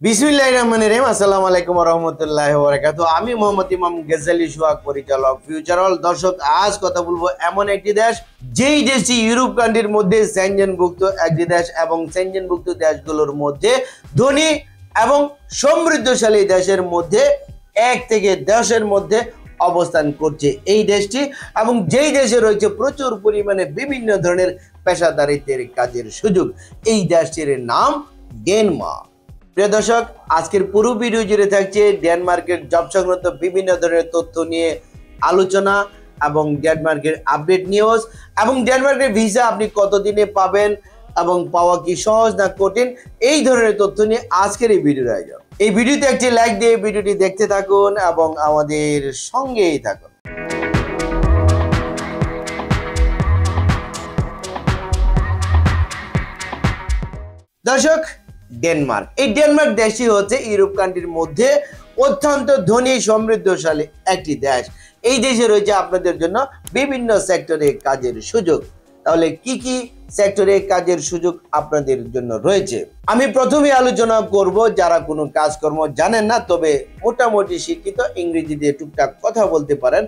বিসমিল্লাহিররহমানিররহিম। আসসালামু আলাইকুম ওয়া রাহমাতুল্লাহি ওয়া বারাকাতুহু। আমি মোহাম্মদ ইমাম গেজালি সোহাগ, পরিচালক ফিউচারওয়ার্ল্ড। দর্শক, আজ কথা বলবো এমন একটি দেশ, যেই দেশটি ইউরোপ কান্ট্রির মধ্যে সেনজেনভুক্ত একটি দেশ এবং সেনজেনভুক্ত দেশগুলোর মধ্যে ধনী এবং সমৃদ্ধশালী দেশের মধ্যে এক থেকে 10-এর মধ্যে অবস্থান করছে এই দেশটি, এবং যেই দেশে রয়েছে প্রচুর পরিমাণে বিভিন্ন ধরনের পেশাদারিত্বের কাজের সুযোগ। এই দেশটির নাম ডেনমার্ক। প্রিয় দর্শক, আজকের পুরো ভিডিও জুড়ে থাকছে ডেনমার্কের জব সংক্রান্ত বিভিন্ন ধরনের তথ্য নিয়ে আলোচনা এবং ডেনমার্কের আপডেট নিউজ এবং ডেনমার্কের ভিসা আপনি কতদিনে পাবেন এবং পাওয়া কি সহজ না কঠিন, এই ধরনের তথ্য নিয়ে আজকের এই ভিডিওর আয়োজন। এই ভিডিওতে একটি লাইক দিয়ে ভিডিওটি দেখতে থাকুন এবং আমাদের সঙ্গেই থাকুন। দর্শক, ডেনমার্ক, এই ডেনমার্ক দেশটি হচ্ছে ইউরোপ কান্ট্রির মধ্যে অত্যন্ত ধনী সমৃদ্ধশালী একটি দেশ। এই দেশে রয়েছে আপনাদের জন্য বিভিন্ন সেক্টরে কাজের সুযোগ। তাহলে কি কি সেক্টরে কাজের সুযোগ আপনাদের জন্য রয়েছে, আমি প্রথমে আলোচনা করব যারা কোনো কাজকর্ম জানেন না তবে মোটামুটি শিক্ষিত, ইংরেজি দিয়ে টুকটাক কথা বলতে পারেন,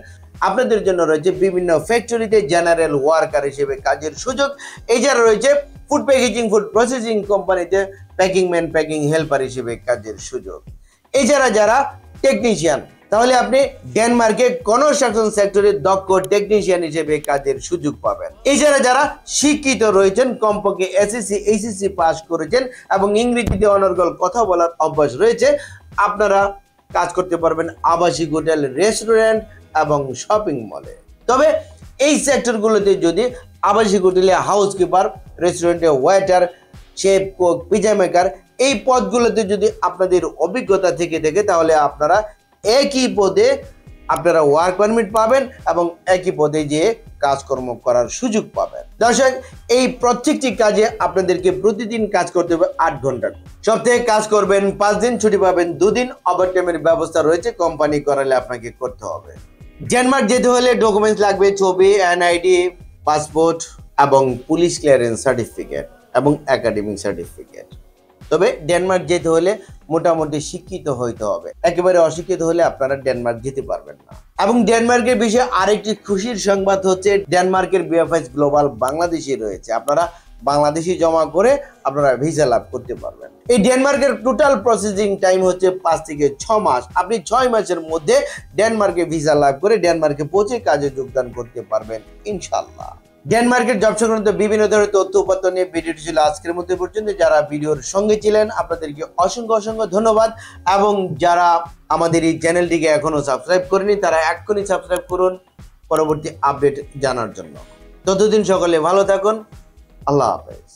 আপনাদের জন্য রয়েছে বিভিন্ন ফ্যাক্টরিতে জেনারেল ওয়ার্কার হিসেবে কাজের সুযোগ। এছাড়া রয়েছে ফুড প্যাকেজিং, ফুড প্রসেসিং কোম্পানিতে প্যাকিং ম্যান, প্যাকিং হেল্পার হিসেবে কাজের সুযোগ। এছাড়া যারা টেকনিশিয়ান, তাহলে আপনি ডেনমার্কে কনস্ট্রাকশন সেক্টরে দক্ষ টেকনিশিয়ান হিসেবে কাজের সুযোগ পাবেন। এছাড়া যারা শিক্ষিত রয়েছেন, কমপক্ষে এসএসসি এইচএসসি পাস করেছেন এবং ইংরেজিতে অনর্গল কথা বলার অভ্যাস রয়েছে, আপনারা কাজ করতে পারবেন আবাসিক হোটেল, রেস্টুরেন্ট এবং শপিং মলে। তবে এই সেক্টরগুলোতে যদি আবাসিক হোটেলে হাউসকিপার, রেস্টুরেন্টে waiter, chef, cook, pizza maker, এই পদগুলোতে যদি আপনাদের অভিজ্ঞতা থেকে থাকে তাহলে আপনারা একই পদে আপনারা ওয়ার্ক পারমিট পাবেন এবং একই পদে যেয়ে কাজকর্ম করার সুযোগ পাবেন। দর্শক, এই প্রত্যেকটি কাজে আপনাদেরকে প্রতিদিন কাজ করতে হবে 8 ঘন্টা। সপ্তাহে কাজ করবেন 5 দিন, ছুটি পাবেন 2 দিন। ওভারটাইমের ব্যবস্থা রয়েছে, কোম্পানি করালে আপনাকে করতে হবে। ডেনমার্ক যেতে হলে ডকুমেন্টস লাগবে, ছবি, এনআইডি, পাসপোর্ট এবং পুলিশ ক্লিয়ারেন্স সার্টিফিকেট এবং একাডেমিক সার্টিফিকেট। তবে ডেনমার্ক যেতে হলে মোটামুটি শিক্ষিত হইতে হবে, একেবারে অশিক্ষিত হলে আপনারা ডেনমার্ক যেতে পারবেন না। এবং ডেনমার্কের বিষয়ে আরেকটি খুশির সংবাদ হচ্ছে ডেনমার্কের বিএফএস গ্লোবাল বাংলাদেশি রয়েছে, আপনারা বাংলাদেশি জমা করে আপনারা ভিসা লাভ করতে পারবেন। এই ডেনমার্কের টোটাল প্রসেসিং টাইম হচ্ছে 5 থেকে 6 মাস। আপনি 6 মাসের মধ্যে ডেনমার্কে ভিসা লাভ করে ডেনমার্কে পৌঁছে কাজে যোগদান করতে পারবেন ইনশাআল্লাহ। ডেনমার্কের জব সংক্রান্ত বিভিন্ন ধরনের তথ্য উপাত্ত নিয়ে ভিডিওটি ছিল আজকের মধ্যে পর্যন্ত। যারা ভিডিওর সঙ্গে ছিলেন আপনাদেরকে অসংখ্য অসংখ্য ধন্যবাদ, এবং যারা আমাদের এই চ্যানেলটিকে এখনো সাবস্ক্রাইব করেনি তারা এক্ষুনি সাবস্ক্রাইব করুন পরবর্তী আপডেট জানার জন্য। ততদিন সকলে ভালো থাকুন। আল্লাহ হাফেজ।